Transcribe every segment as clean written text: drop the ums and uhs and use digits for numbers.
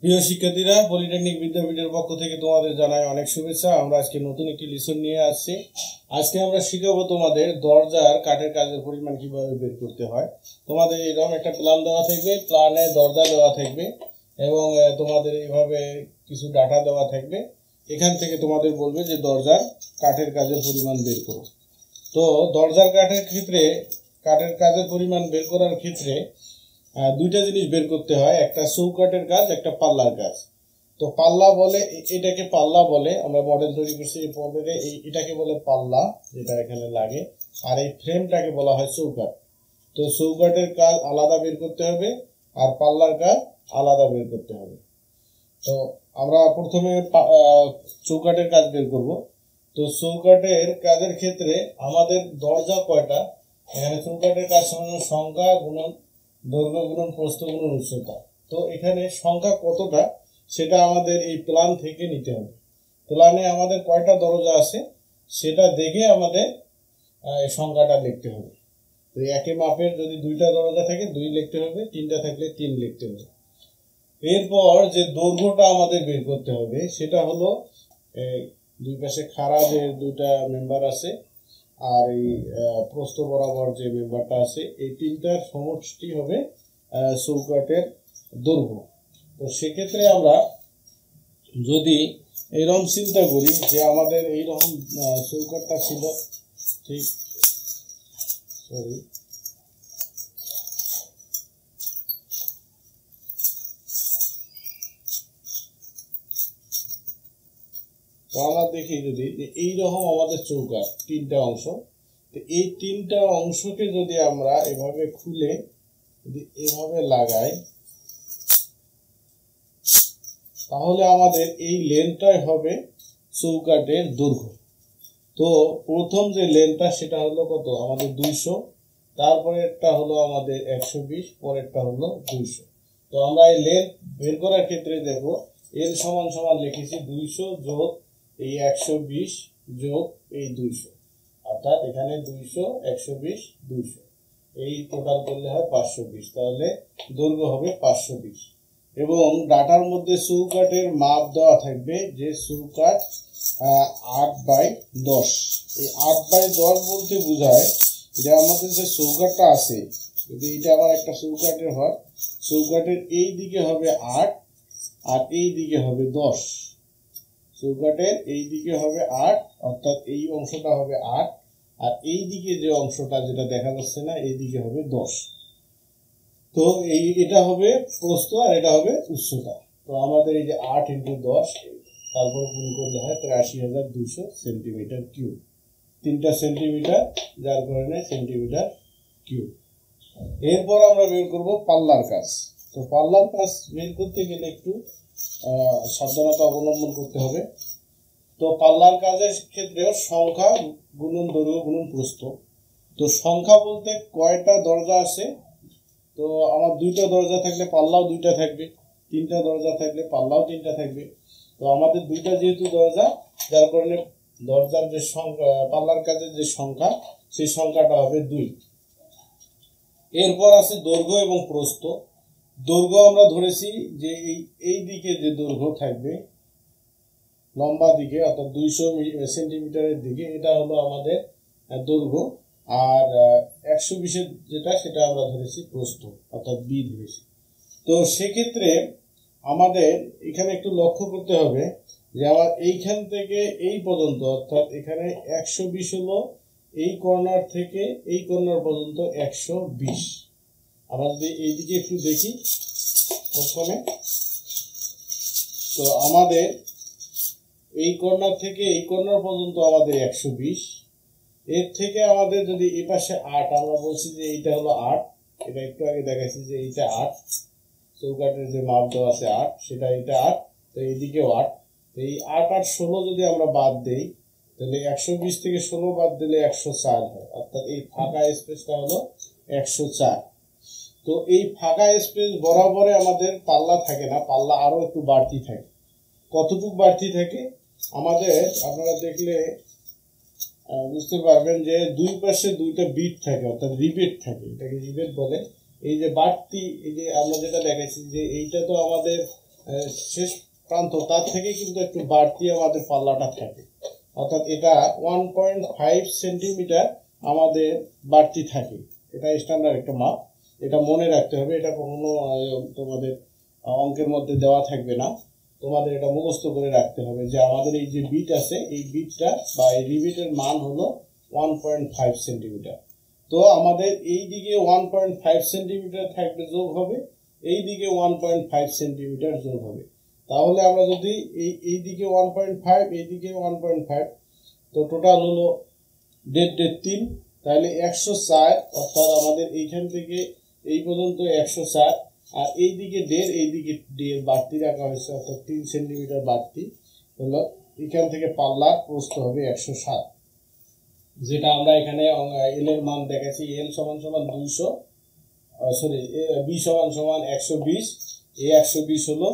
প্রিয় শিক্ষার্থীরা, পলিটেকনিক বিদ্যাপীঠের পক্ষ থেকে তোমাদের জানাই অনেক শুভেচ্ছা। আমরা আজকে নতুন একটি লেসন নিয়ে আসছি। আজকে আমরা শিখাবো তোমাদের দরজার কাঠের কাজের পরিমাণ কিভাবে বের করতে হয়। তোমাদের এরকম একটা প্ল্যান দেওয়া থাকবে, প্ল্যানে দরজা দেওয়া থাকবে এবং তোমাদের এইভাবে কিছু ডাটা দেওয়া থাকবে। এখান থেকে তোমাদের বলবে যে দরজার কাঠের কাজের পরিমাণ বের করো। তো দরজার কাঠের কাজের পরিমাণ বের করার ক্ষেত্রে দুইটা জিনিস বের করতে হয়, একটা চৌকাঠের কাজ, একটা পাল্লার কাজ। তো পাল্লা বলে, এটাকে পাল্লা বলে, আমরা মডেল তৈরি করছি এই মডেলে, এটাকে বলে পাল্লা যেটা এখানে লাগে, আর এই ফ্রেমটাকে বলা হয় চৌকাঠ। তো চৌকাঠের কাজ আলাদা বের করতে হবে আর পাল্লার কাজ আলাদা বের করতে হবে। তো আমরা প্রথমে চৌকাঠের কাজ বের করব। তো চৌকাঠের কাজের ক্ষেত্রে আমাদের দরজা কয়টা, এখানে চৌকাঠের কাজ সংখ্যা গুণন দৈর্ঘ্য গুণন প্রস্থ গুণন উচ্চতা। তো এখানে সংখ্যা কতটা সেটা আমাদের এই প্ল্যান থেকে নিতে হবে। প্ল্যানে আমাদের কয়টা দরজা আছে সেটা দেখে আমাদের সংখ্যাটা লিখতে হবে। তো একই মাপের যদি দুইটা দরজা থাকে 2 লিখতে হবে, তিনটা থাকলে 3 লিখতে হবে। এরপর যে দৈর্ঘ্যটা আমাদের বের করতে হবে সেটা হলো দুই পাশে খাড়া যে দুইটা মেম্বার আছে আর এই প্রস্থ বরাবর যে মেম্বারটা আছে, এই তিনটার সমষ্টি হবে চৌকাঠের দৈর্ঘ্য। তো সেক্ষেত্রে আমরা যদি এরকম চিন্তা করি যে আমাদের এইরকম চৌকাঠটা ছিল, ঠিক তো আমরা দেখি যদি এইরকম আমাদের চৌকাঠ তিনটা অংশ, তো এই তিনটা অংশকে যদি আমরা এভাবে খুলে যদি এভাবে লাগাই তাহলে আমাদের এই লেন্থটাই হবে চৌকাঠের দৈর্ঘ্য। তো প্রথম যে লেন্থটা সেটা হলো কত, আমাদের 200, তারপরে একটা হলো আমাদের 120, পরেরটা হলো 200। তো আমরা এই লেন্থ বের করার ক্ষেত্রে দেখো এল সমান সমান লিখেছি 200 যোগ এই 120 যোগ এই 200, অর্থাৎ এখানে 200 120 200, এই টোটাল করলে হয় 520। তাহলে দৈর্ঘ্য হবে 520 এবং ডাটার মধ্যে চৌকাঠের মাপ দেওয়া থাকবে যে চৌকাঠ 8/10। এই 8/10 বলতে বোঝায় যে আমাদের যে চৌকাঠটা আছে, যদি এটা আবার একটা চৌকাঠের হয়, চৌকাঠের এই দিকে হবে 8 আর এই দিকে হবে 10। চৌকাঠের এই দিকে হবে 8, অর্থাৎ এই অংশটা হবে 8, আর এই দিকে যে অংশটা যেটা দেখা যাচ্ছে না এই দিকে হবে 10। তো এটা হবে প্রস্থ আর এটা হবে উচ্চতা। তো আমাদের এই যে 8 × 10, তারপর গুণ করলে হয় 83,200 সেন্টিমিটার কিউব, 3টা সেন্টিমিটার যার কারণে সেন্টিমিটার কিউব। এরপর আমরা বের করব পাল্লার কাজ। তো পাল্লার কাজ বের করতে গেলে একটু সাবধানতা অবলম্বন করতে হবে। তো পাল্লার কাজের ক্ষেত্রেও সংখ্যা গুণন দৈর্ঘ্য গুণন প্রস্থ। তো সংখ্যা বলতে কয়টা দরজা আছে, তো আমার 2টা দরজা থাকলে পাল্লাও 2টা থাকবে, 3টা দরজা থাকলে পাল্লাও 3টা থাকবে। তো আমাদের 2টা যেহেতু দরজা, যার কারণে দরজার যে সংখ্যা, পাল্লার কাজের যে সংখ্যা, সেই সংখ্যাটা হবে 2। এরপর আছে দৈর্ঘ্য এবং প্রস্থ। দৈর্ঘ্য আমরা ধরেছি যে এই দিকে যে দৈর্ঘ্য থাকবে লম্বা দিকে, অর্থাৎ 200 সেন্টিমিটারের দিকে, এটা হলো আমাদের দৈর্ঘ্য, আর 120 যেটা সেটা আমরা ধরেছি প্রস্থ, অর্থাৎ বি ধরেছি। তো সেক্ষেত্রে আমাদের এখানে একটু লক্ষ্য করতে হবে যে আমার এইখান থেকে এই পর্যন্ত, অর্থাৎ এখানে 120 হলো এই কর্নার থেকে এই কর্নার পর্যন্ত 120। আমরা যদি এইদিকে একটু দেখি প্রথমে, তো আমাদের এই কর্নার থেকে এই কর্নার পর্যন্ত আমাদের 120। এর থেকে আমাদের যদি এই পাশে 8, আমরা বলছি যে এইটা হলো 8, এটা একটু আগে দেখাচ্ছি যে এইটা 8, চৌকাঠের যে মাপ দেওয়া আছে 8, সেটা এটা 8, তো এইদিকেও 8। এই 8 আর 16 যদি আমরা বাদ দেই তাহলে 120 থেকে 16 বাদ দিলে 104 হয়, অর্থাৎ এই ফাঁকা স্পেসটা হলো 104। তো এই ফাঁকা স্পেস বরাবরে আমাদের পাল্লা থাকে না, পাল্লা আরো একটু বাড়তি থাকে। কতটুকু বাড়তি থাকে আমাদের, আপনারা দেখলে বুঝতে পারবেন যে দুই পাশে 2টা বিট থাকে, অর্থাৎ রিবেট থাকে, এটাকে রিবেট বলে। এই যে বাড়তি, এই যে আমরা যেটা দেখাচ্ছি যে এইটা তো আমাদের শেষ প্রান্ত তার থেকে কিন্তু একটু বাড়তি আমাদের পাল্লাটা থাকে, অর্থাৎ এটা 1.5 সেন্টিমিটার আমাদের বাড়তি থাকে। এটা স্ট্যান্ডার্ড একটা মাপ, এটা মনে রাখতে হবে। এটা কখনো তোমাদের অঙ্কের মধ্যে দেওয়া থাকবে না, তোমাদের এটা মুখস্থ করে রাখতে হবে যে আমাদের এই যে বিট আছে এই বিটটা বা এই রিবিটের মান হলো 1.5 সেন্টিমিটার। তো আমাদের এই দিকে 1.5 সেন্টিমিটার থাকবে, যোগ হবে, এই দিকে 1.5 সেন্টিমিটার যোগ হবে। তাহলে আমরা যদি এই দিকে 1.5 এই দিকে 1.5, তো টোটাল হলো 1.5 তাহলে 104, অর্থাৎ আমাদের এইখান থেকে এই পর্যন্ত 104, আর এই দিকে 1.5 এই দিকে 1.5 বাড়তি রাখা হয়েছে, অর্থাৎ 3 সেন্টিমিটার বাড়তি হলো। এখান থেকে পাল্লার প্রস্থ হবে 107, যেটা আমরা এখানে এল এর মান দেখাচ্ছি। এল সমান সমান 200, সরি বি সমান সমান 120। এই 120 হলো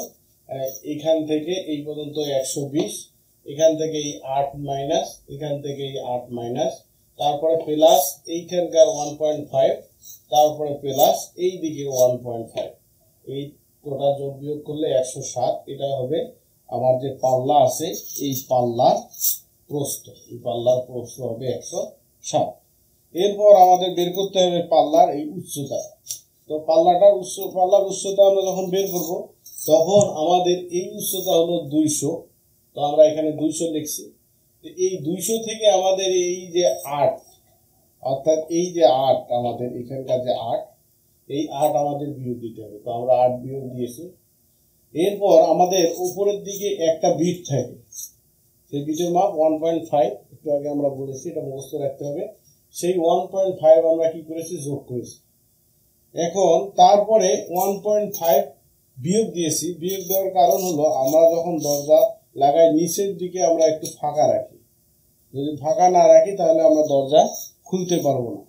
এখান থেকে এই পর্যন্ত 120, এখান থেকে এই 8 মাইনাস, এখান থেকে এই 8 মাইনাস, তারপরে প্লাস এইখানকার 1.5, তারপরে প্লাস এই দিকে 1.5, এই টোটাল যোগ বিয়োগ করলে 107। এটা হবে আমার যে পাল্লা আছে এই পাল্লার প্রস্থ, এই পাল্লার প্রস্থ হবে 107। এরপর আমাদের বের করতে হবে পাল্লার এই উচ্চতা। তো পাল্লার উচ্চতা আমরা যখন বের করব তখন আমাদের এই উচ্চতা হলো 200, তো আমরা এখানে 200 লিখছি। এই 200 থেকে আমাদের এই যে 8, অর্থাৎ এই যে 8 আমাদের এখানকার যে 8, এই 8 আমাদের বিয়োগ দিতে হবে। তো আমরা 8 বিয়োগ দিয়েছি। এরপর আমাদের উপরের দিকে একটা বিট থাকে, সেই বিটের মাপ 1.5, একটু আগে আমরা বলেছি, এটা মুখস্থ রাখতে হবে। সেই 1.5 আমরা কি করেছি, যোগ করেছি। এখন তারপরে 1.5 বিয়োগ দিয়েছি। বিয়োগ দেওয়ার কারণ হলো আমরা যখন দরজা লাগাই নিচের দিকে আমরা একটু ফাঁকা রাখি, যদি ফাঁকা না রাখি তাহলে আমরা দরজা খুলতে পারবো না।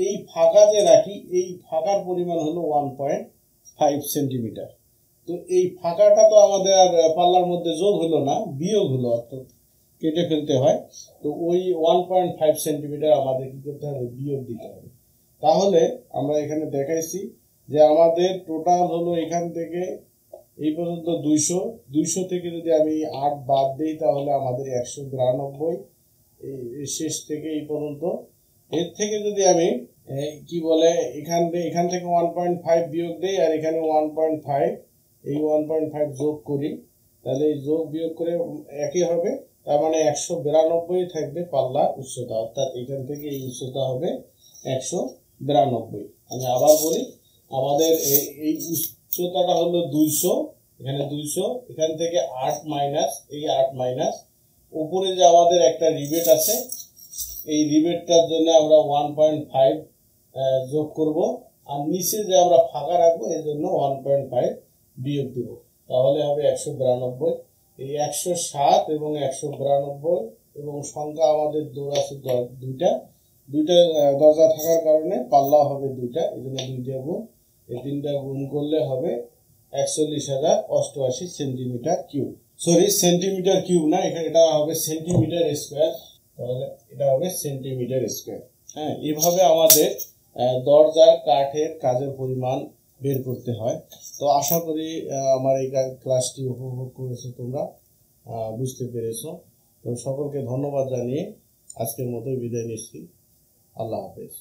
এই ফাঁকা যে রাখি এই ফাঁকার পরিমাণ হলো 1.5 সেন্টিমিটার। তো এই ফাঁকাটা তো আমাদের আর পাল্লার মধ্যে যোগ হলো না, বিয়োগ হলো, অর্থাৎ কেটে ফেলতে হয়। তো ওই 1.5 সেন্টিমিটার আমাদের কি করতে হবে, বিয়োগ দিতে হবে। তাহলে আমরা এখানে দেখাইছি যে আমাদের টোটাল হলো এখান থেকে এই পর্যন্ত 200 থেকে যদি আমি 8 বাদ দিই তাহলে আমাদের 192, এই শেষ থেকে এই পর্যন্ত। এর থেকে যদি আমি কি বলে এখান থেকে 1.5 বিয়োগ দেই আর এখানে 1.5, এই 1.5 যোগ করি, তাহলে এই যোগ বিয়োগ করে একই হবে। তার মানে 192 থাকবে পাল্লা উচ্চতা, অর্থাৎ এখান থেকে এই উচ্চতা হবে 192। আমি আবার বলি, আমাদের এই উচ্চতাটা হলো 200, এখানে 200, এখান থেকে 8 মাইনাস, এই 8 মাইনাস, উপরে যে আমাদের একটা রিবেট আছে এই রিবেটটার জন্য আমরা 1.5 যোগ করব, আর নিচে যে আমরা ফাঁকা রাখবো এর জন্য 1.5 বিয়োগ দেব, তাহলে হবে 192। এই 107 এবং 192 এবং সংখ্যা আমাদের দৌড় আছে দুইটা দরজা থাকার কারণে পাল্লা হবে দুইটা, এই জন্য 2 গুণ, এই 3টা গুণ করলে হবে 41,088 centimetre cube. Sorry, centimetre cube না, এখানে এটা হবে সেন্টিমিটার স্কোয়ার, তাহলে এটা হবে সেন্টিমিটার স্কোয়ার। হ্যাঁ, এভাবে আমাদের দরজার কাঠের কাজের পরিমাণ বের করতে হয়। তো আশা করি আমার এই ক্লাসটি উপভোগ করেছো, তোমরা বুঝতে পেরেছো। তো সকলকে ধন্যবাদ জানিয়ে আজকের মতো বিদায় নিচ্ছি। আল্লাহ হাফেজ।